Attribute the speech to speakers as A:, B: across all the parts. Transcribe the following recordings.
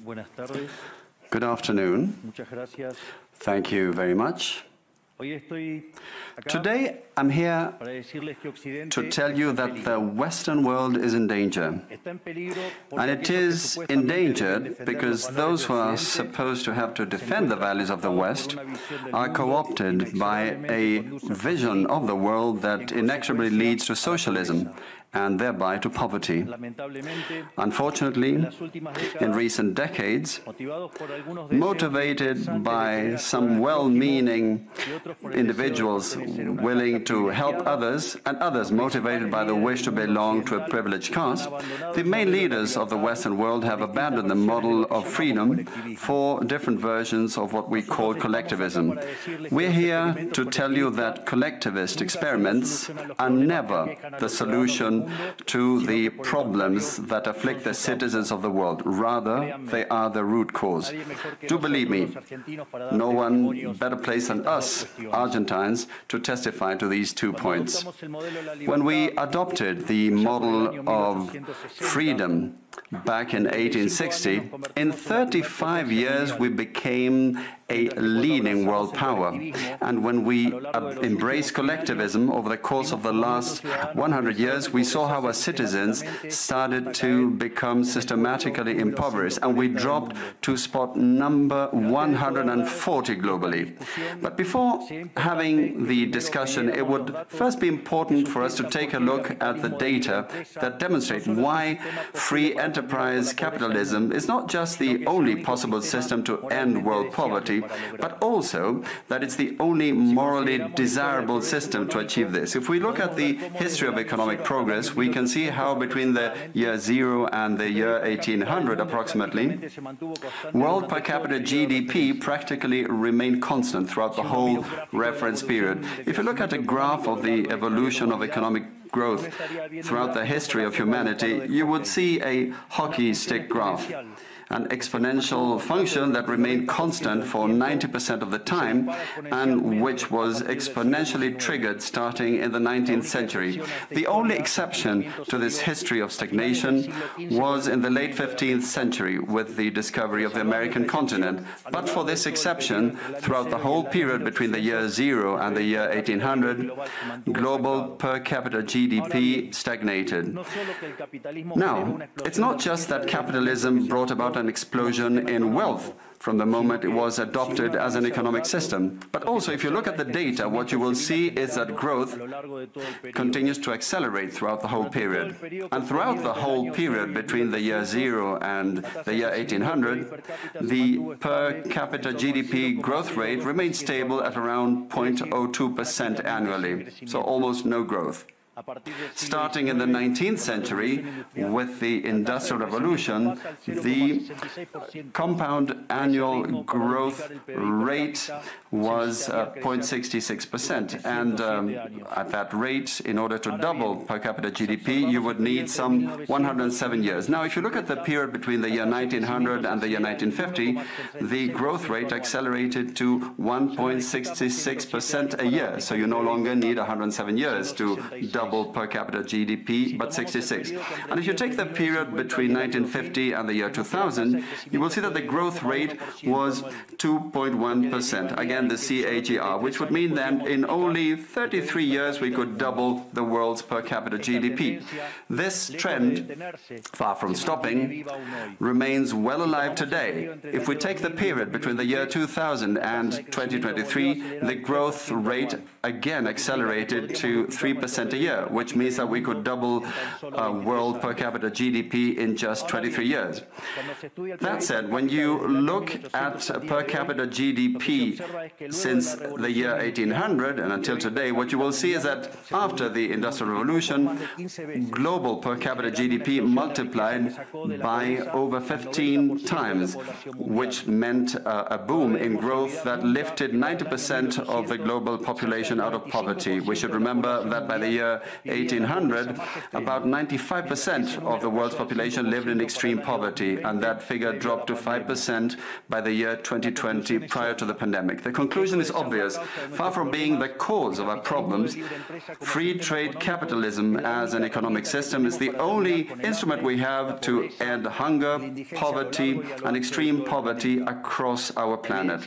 A: Good afternoon. Thank you very much. Today, I'm here to tell you that the Western world is in danger. And it is endangered because those who are supposed to have to defend the values of the West are co-opted by a vision of the world that inexorably leads to socialism and thereby to poverty. Unfortunately, in recent decades, motivated by some well-meaning individuals willing to help others, and others motivated by the wish to belong to a privileged caste, the main leaders of the Western world have abandoned the model of freedom for different versions of what we call collectivism. We're here to tell you that collectivist experiments are never the solution to the problems that afflict the citizens of the world. Rather, they are the root cause. Do believe me, no one better placed than us, Argentines, to testify to these 2 points. When we adopted the model of freedom back in 1860, in 35 years we became a leading world power. And when we embraced collectivism over the course of the last 100 years, we saw how our citizens started to become systematically impoverished, and we dropped to spot number 140 globally. But before having the discussion, it would first be important for us to take a look at the data that demonstrate why free enterprise capitalism is not just the only possible system to end world poverty, but also that it's the only morally desirable system to achieve this. If we look at the history of economic progress, we can see how between the year 0 and the year 1800 approximately, world per capita GDP practically remained constant throughout the whole reference period. If you look at a graph of the evolution of economic growth throughout the history of humanity, you would see a hockey stick graph, an exponential function that remained constant for 90% of the time and which was exponentially triggered starting in the 19th century. The only exception to this history of stagnation was in the late 15th century with the discovery of the American continent. But for this exception, throughout the whole period between the year 0 and the year 1800, global per capita GDP stagnated. Now, it's not just that capitalism brought about an explosion in wealth from the moment it was adopted as an economic system. But also, if you look at the data, what you will see is that growth continues to accelerate throughout the whole period. And throughout the whole period between the year 0 and the year 1800, the per capita GDP growth rate remained stable at around 0.02% annually, so almost no growth. Starting in the 19th century, with the Industrial Revolution, the compound annual growth rate was 0.66%. And at that rate, in order to double per capita GDP, you would need some 107 years. Now, if you look at the period between the year 1900 and the year 1950, the growth rate accelerated to 1.66% a year. So you no longer need 107 years to double per capita GDP, but 66. And if you take the period between 1950 and the year 2000, you will see that the growth rate was 2.1%. Again, the CAGR, which would mean that in only 33 years we could double the world's per capita GDP. This trend, far from stopping, remains well alive today. If we take the period between the year 2000 and 2023, the growth rate again accelerated to 3% a year, which means that we could double world per capita GDP in just 23 years. That said, when you look at per capita GDP since the year 1800 and until today, what you will see is that after the Industrial Revolution, global per capita GDP multiplied by over 15 times, which meant a boom in growth that lifted 90% of the global population out of poverty. We should remember that by the year year 1800, about 95% of the world's population lived in extreme poverty, and that figure dropped to 5% by the year 2020, prior to the pandemic. The conclusion is obvious. Far from being the cause of our problems, free trade capitalism as an economic system is the only instrument we have to end hunger, poverty, and extreme poverty across our planet.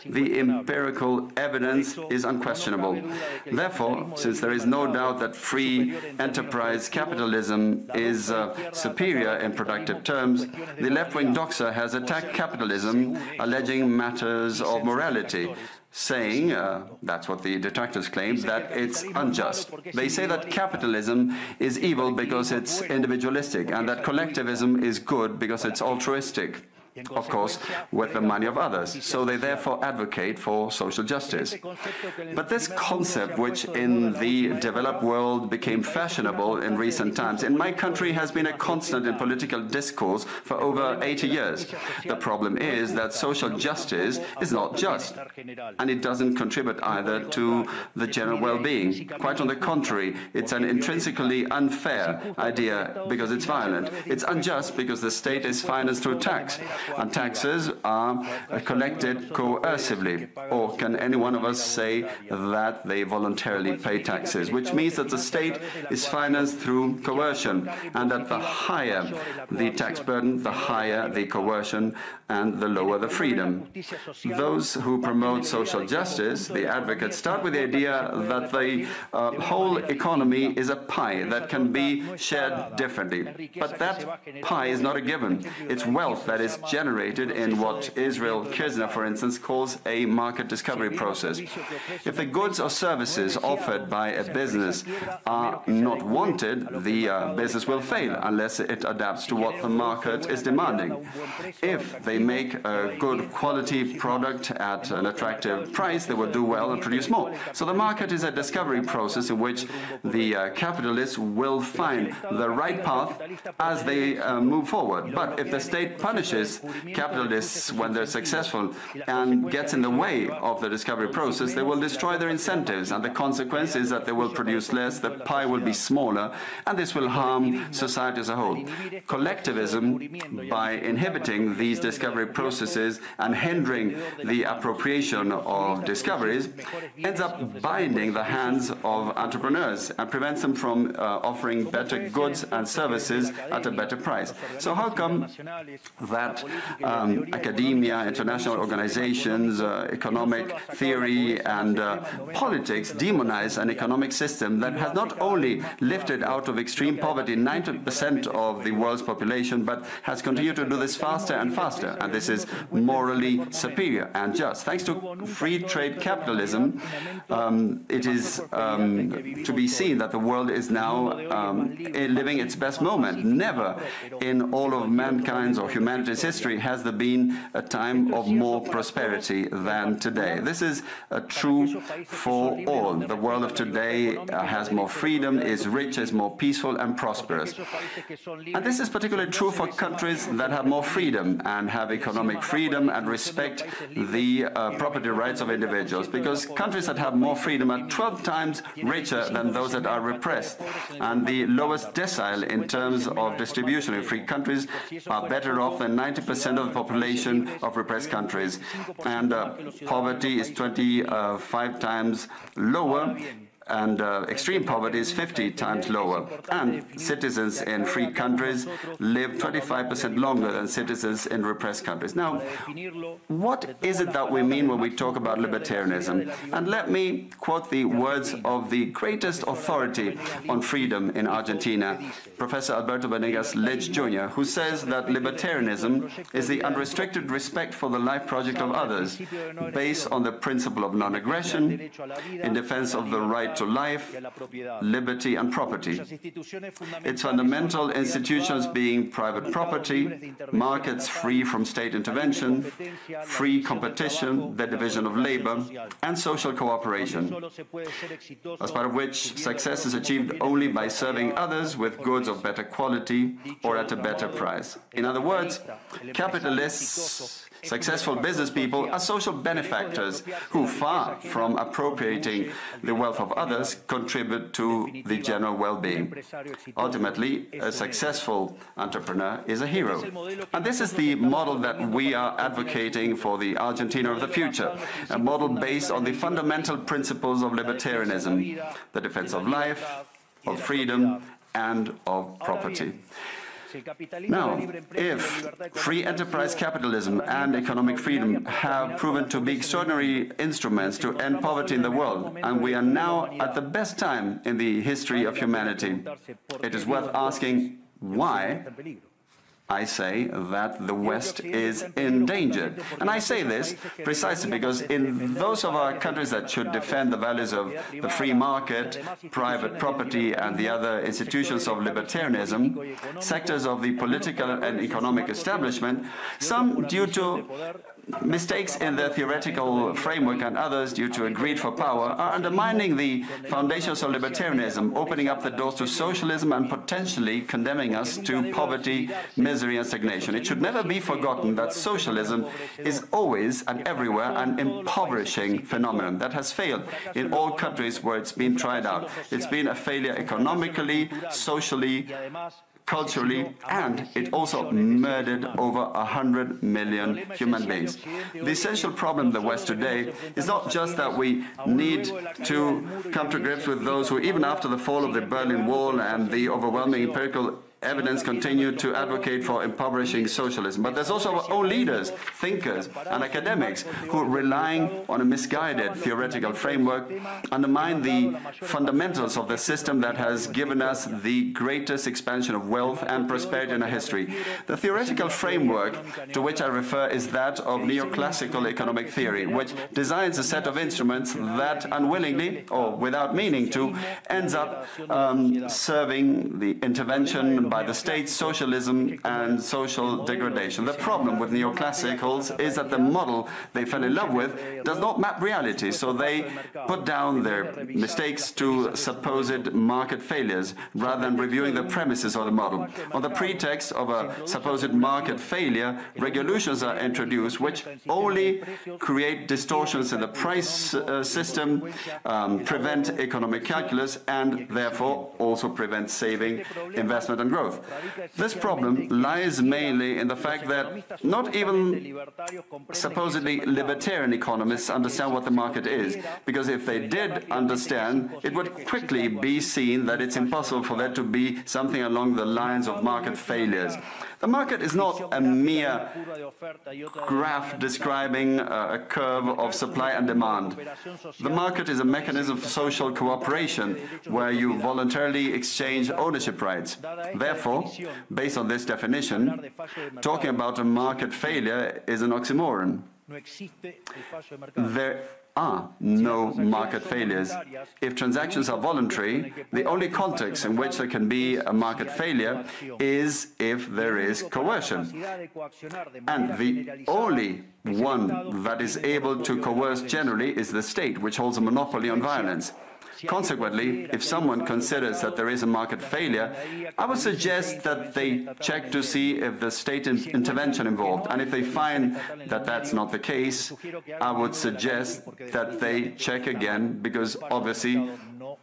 A: The empirical evidence is unquestionable. Therefore, since there is no doubt that free enterprise capitalism is superior in productive terms, the left-wing doxa has attacked capitalism, alleging matters of morality, saying, that's what the detractors claim, that it's unjust. They say that capitalism is evil because it's individualistic, and that collectivism is good because it's altruistic, of course, with the money of others. So they therefore advocate for social justice. But this concept, which in the developed world became fashionable in recent times, in my country has been a constant in political discourse for over 80 years. The problem is that social justice is not just, and it doesn't contribute either to the general well-being. Quite on the contrary, it's an intrinsically unfair idea because it's violent. It's unjust because the state is financed through tax. And taxes are collected coercively. Or can any one of us say that they voluntarily pay taxes? Which means that the state is financed through coercion, and that the higher the tax burden, the higher the coercion, and the lower the freedom. Those who promote social justice, the advocates, start with the idea that the whole economy is a pie that can be shared differently. But that pie is not a given. It's wealth that is generated in what Israel Kirzner, for instance, calls a market discovery process. If the goods or services offered by a business are not wanted, the business will fail unless it adapts to what the market is demanding. If they make a good quality product at an attractive price, they will do well and produce more. So the market is a discovery process in which the capitalists will find the right path as they move forward. But if the state punishes capitalists when they're successful and gets in the way of the discovery process, they will destroy their incentives, and the consequence is that they will produce less, the pie will be smaller, and this will harm society as a whole. Collectivism, by inhibiting these discovery processes and hindering the appropriation of discoveries, ends up binding the hands of entrepreneurs and prevents them from offering better goods and services at a better price. So how come that academia, international organizations, economic theory and politics demonize an economic system that has not only lifted out of extreme poverty 90% of the world's population, but has continued to do this faster and faster, and this is morally superior and just. Thanks to free trade capitalism, it is to be seen that the world is now living its best moment. Never in all of mankind's or humanity's history has there been a time of more prosperity than today. This is true for all. The world of today has more freedom, is rich, is more peaceful and prosperous. And this is particularly true for countries that have more freedom and have economic freedom and respect the property rights of individuals, because countries that have more freedom are 12 times richer than those that are repressed, and the lowest decile in terms of distribution in free countries are better off than 90% of the population of repressed countries, and poverty is 25 times lower, and extreme poverty is 50 times lower. And citizens in free countries live 25% longer than citizens in repressed countries. Now, what is it that we mean when we talk about libertarianism? And let me quote the words of the greatest authority on freedom in Argentina, Professor Alberto Venegas Lech Jr., who says that libertarianism is the unrestricted respect for the life project of others, based on the principle of non-aggression, in defense of the right to life, liberty and property. Its fundamental institutions being private property, markets free from state intervention, free competition, the division of labor, and social cooperation, as part of which success is achieved only by serving others with goods of better quality or at a better price. In other words, capitalists Successful business people are social benefactors who, far from appropriating the wealth of others, contribute to the general well-being. Ultimately, a successful entrepreneur is a hero. And this is the model that we are advocating for the Argentina of the future, a model based on the fundamental principles of libertarianism, the defense of life, of freedom, and of property. Now, if free enterprise capitalism and economic freedom have proven to be extraordinary instruments to end poverty in the world, and we are now at the best time in the history of humanity, it is worth asking why I say that the West is endangered. And I say this precisely because in those of our countries that should defend the values of the free market, private property, and the other institutions of libertarianism, sectors of the political and economic establishment, some due to mistakes in their theoretical framework and others due to a greed for power, are undermining the foundations of libertarianism, opening up the doors to socialism and potentially condemning us to poverty, misery, and stagnation. It should never be forgotten that socialism is always and everywhere an impoverishing phenomenon that has failed in all countries where it's been tried out. It's been a failure economically, socially, culturally, and it also murdered over 100 million human beings. The essential problem in the West today is not just that we need to come to grips with those who, even after the fall of the Berlin Wall and the overwhelming empirical evidence, continue to advocate for impoverishing socialism. But there's also our own leaders, thinkers, and academics who, relying on a misguided theoretical framework, undermine the fundamentals of the system that has given us the greatest expansion of wealth and prosperity in our history. The theoretical framework to which I refer is that of neoclassical economic theory, which designs a set of instruments that unwillingly, or without meaning to, ends up serving the intervention by the state, socialism, and social degradation. The problem with neoclassicals is that the model they fell in love with does not map reality, so they put down their mistakes to supposed market failures rather than reviewing the premises of the model. On the pretext of a supposed market failure, regulations are introduced which only create distortions in the price system, prevent economic calculus, and therefore also prevent saving, investment, and growth. This problem lies mainly in the fact that not even supposedly libertarian economists understand what the market is, because if they did understand, it would quickly be seen that it's impossible for there to be something along the lines of market failures. The market is not a mere graph describing a curve of supply and demand. The market is a mechanism for social cooperation where you voluntarily exchange ownership rights. Therefore, based on this definition, talking about a market failure is an oxymoron. There are no market failures. If transactions are voluntary, the only context in which there can be a market failure is if there is coercion. And the only one that is able to coerce generally is the state, which holds a monopoly on violence. Consequently, if someone considers that there is a market failure, I would suggest that they check to see if the state intervention involved. And if they find that that's not the case, I would suggest that they check again, because obviously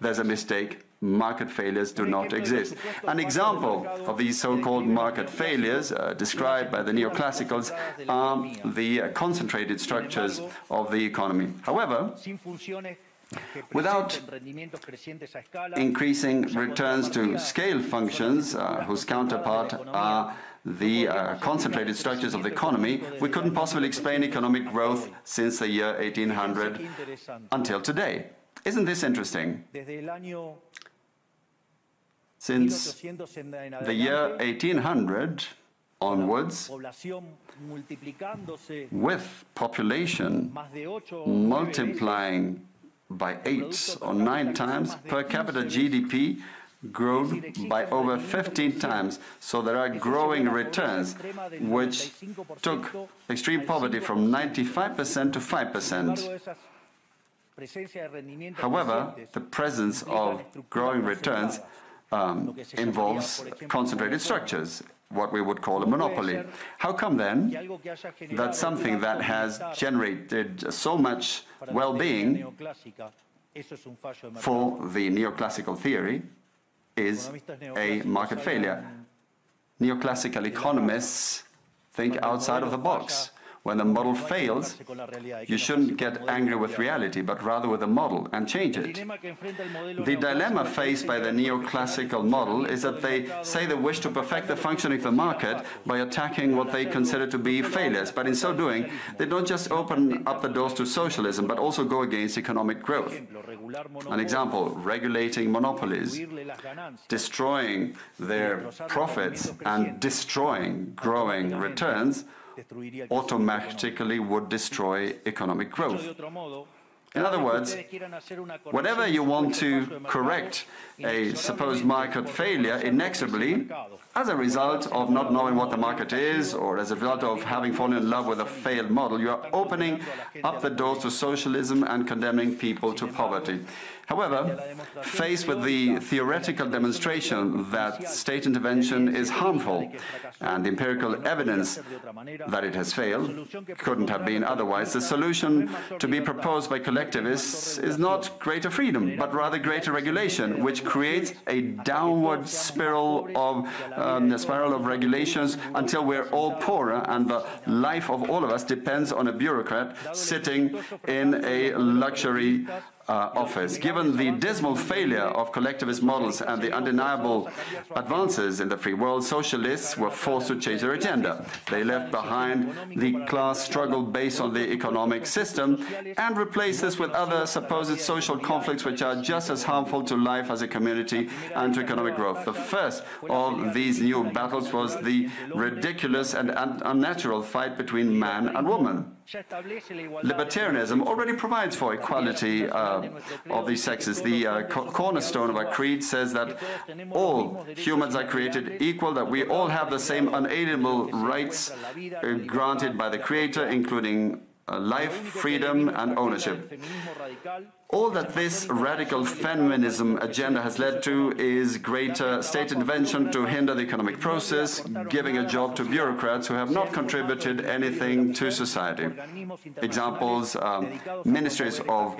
A: there's a mistake. Market failures do not exist. An example of these so-called market failures described by the neoclassicals are the concentrated structures of the economy. However, without increasing returns to scale functions, whose counterpart are the concentrated structures of the economy, we couldn't possibly explain economic growth since the year 1800 until today. Isn't this interesting? Since the year 1800 onwards, with population multiplying by 8 or 9 times, per capita GDP grown by over 15 times. So there are growing returns, which took extreme poverty from 95% to 5%. However, the presence of growing returns involves concentrated structures. what we would call a monopoly. How come then that something that has generated so much well-being for the neoclassical theory is a market failure? Neoclassical economists think outside of the box. When the model fails, you shouldn't get angry with reality, but rather with the model and change it. The dilemma faced by the neoclassical model is that they say they wish to perfect the functioning of the market by attacking what they consider to be failures. But in so doing, they don't just open up the doors to socialism, but also go against economic growth. An example, regulating monopolies, destroying their profits and destroying growing returns automatically would destroy economic growth. In other words, whenever you want to correct a supposed market failure inexorably, as a result of not knowing what the market is, or as a result of having fallen in love with a failed model, you are opening up the doors to socialism and condemning people to poverty. However, faced with the theoretical demonstration that state intervention is harmful and the empirical evidence that it has failed couldn't have been otherwise, the solution to be proposed by collectivists is not greater freedom, but rather greater regulation, which creates a downward spiral of regulations until we're all poorer and the life of all of us depends on a bureaucrat sitting in a luxury office. Given the dismal failure of collectivist models and the undeniable advances in the free world, socialists were forced to change their agenda. They left behind the class struggle based on the economic system and replaced this with other supposed social conflicts which are just as harmful to life as a community and to economic growth. The first of these new battles was the ridiculous and unnatural fight between man and woman. Libertarianism already provides for equality of these sexes. The cornerstone of our creed says that all humans are created equal, that we all have the same unalienable rights granted by the Creator, including life, freedom, and ownership. All that this radical feminism agenda has led to is greater state intervention to hinder the economic process, giving a job to bureaucrats who have not contributed anything to society. Examples, ministries of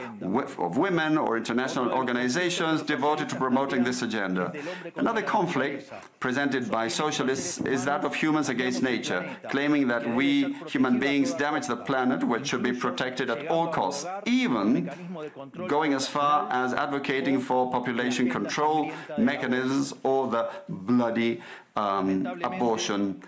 A: women or international organizations devoted to promoting this agenda. Another conflict presented by socialists is that of humans against nature, claiming that we human beings damage the planet, which should be protected at all costs, even going as far as advocating for population control mechanisms or the bloody abortion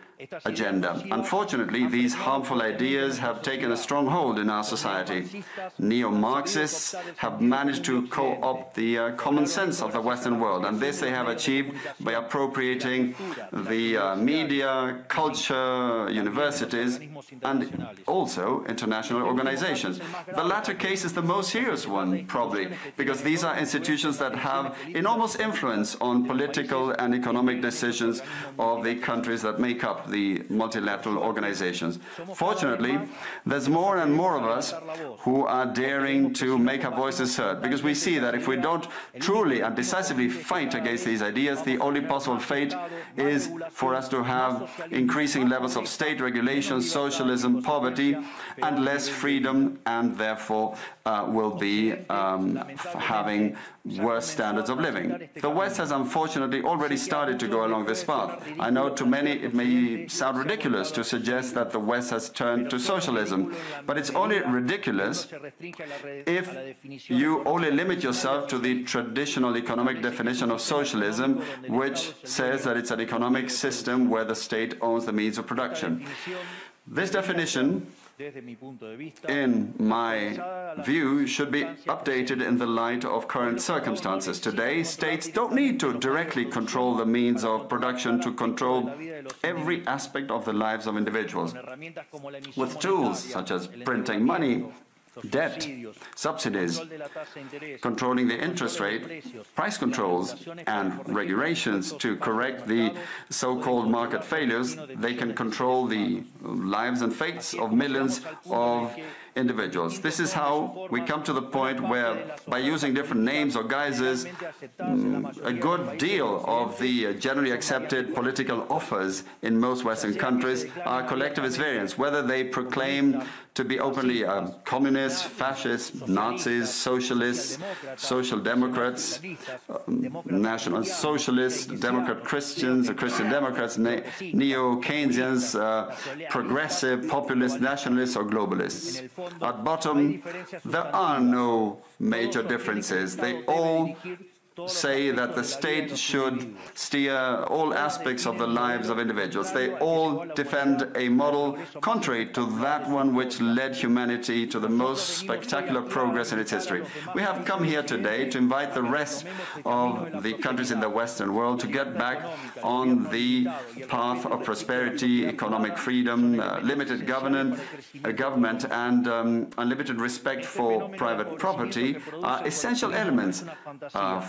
A: agenda. Unfortunately, these harmful ideas have taken a strong hold in our society. Neo-Marxists have managed to co-opt the common sense of the Western world, and this they have achieved by appropriating the media, culture, universities, and also international organizations. The latter case is the most serious one, probably, because these are institutions that have enormous influence on political and economic decisions of the countries that make up the multilateral organizations. Fortunately, there's more and more of us who are daring to make our voices heard, because we see that if we don't truly and decisively fight against these ideas, the only possible fate is for us to have increasing levels of state regulation, socialism, poverty, and less freedom, and therefore will be having worse standards of living. The West has unfortunately already started to go along this path. I know to many it may sound ridiculous to suggest that the West has turned to socialism, but it's only ridiculous if you only limit yourself to the traditional economic definition of socialism, which says that it's an economic system where the state owns the means of production. This definition, in my view, should be updated in the light of current circumstances. Today, states don't need to directly control the means of production to control every aspect of the lives of individuals. With tools such as printing money debt, subsidies, controlling the interest rate, price controls, and regulations to correct the so-called market failures. They can control the lives and fates of millions of individuals. This is how we come to the point where, by using different names or guises, a good deal of the generally accepted political offers in most Western countries are collectivist variants, whether they proclaim to be openly communists, fascists, Nazis, socialists, social democrats, national socialists, Democrat Christians, Christian Democrats, neo-Keynesians, progressive, populist, nationalists, or globalists. At bottom, there are no major differences. They all say that the state should steer all aspects of the lives of individuals. They all defend a model contrary to that one which led humanity to the most spectacular progress in its history. We have come here today to invite the rest of the countries in the Western world to get back on the path of prosperity, economic freedom, limited government, and unlimited respect for private property are essential elements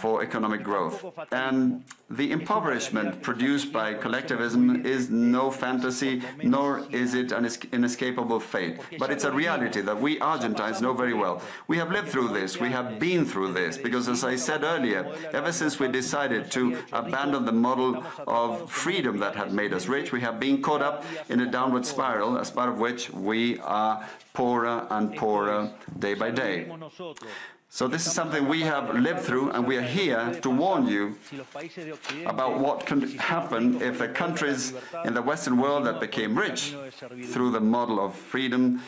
A: for economic growth. And the impoverishment produced by collectivism is no fantasy, nor is it an inescapable fate. But it's a reality that we Argentines know very well. We have lived through this, we have been through this, because as I said earlier, ever since we decided to abandon the model of freedom that had made us rich, we have been caught up in a downward spiral, as part of which we are poorer and poorer day by day. So this is something we have lived through, and we are here to warn you about what can happen if the countries in the Western world that became rich through the model of freedom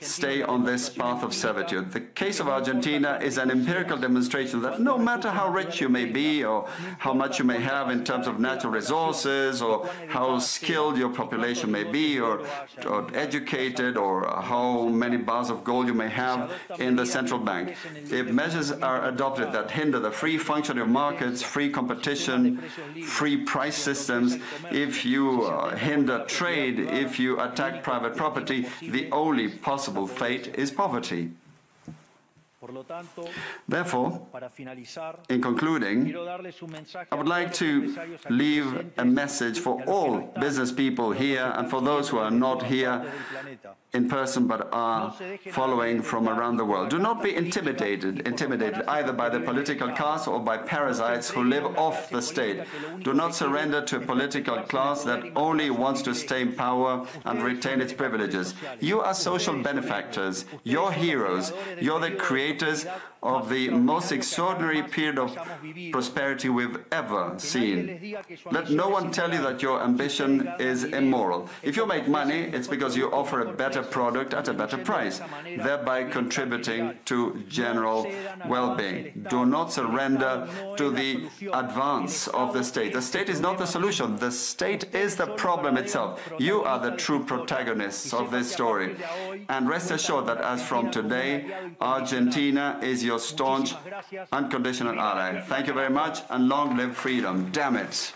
A: stay on this path of servitude. The case of Argentina is an empirical demonstration that no matter how rich you may be, or how much you may have in terms of natural resources, or how skilled your population may be, or educated, or how many bars of gold you may have in the central bank, if measures are adopted that hinder the free functioning of markets, free competition, free price systems, if you hinder trade, if you attack private property, the only possible fate is poverty. Therefore, in concluding, I would like to leave a message for all business people here and for those who are not here in person but are following from around the world. Do not be intimidated either by the political class or by parasites who live off the state. Do not surrender to a political class that only wants to stay in power and retain its privileges. You are social benefactors, you're heroes, you're the creators of the most extraordinary period of prosperity we've ever seen. Let no one tell you that your ambition is immoral. If you make money, it's because you offer a better product at a better price, thereby contributing to general well-being. Do not surrender to the advance of the state. The state is not the solution. The state is the problem itself. You are the true protagonists of this story. And rest assured that as from today, Argentina is your staunch, unconditional ally. Thank you very much, and long live freedom. Damn it.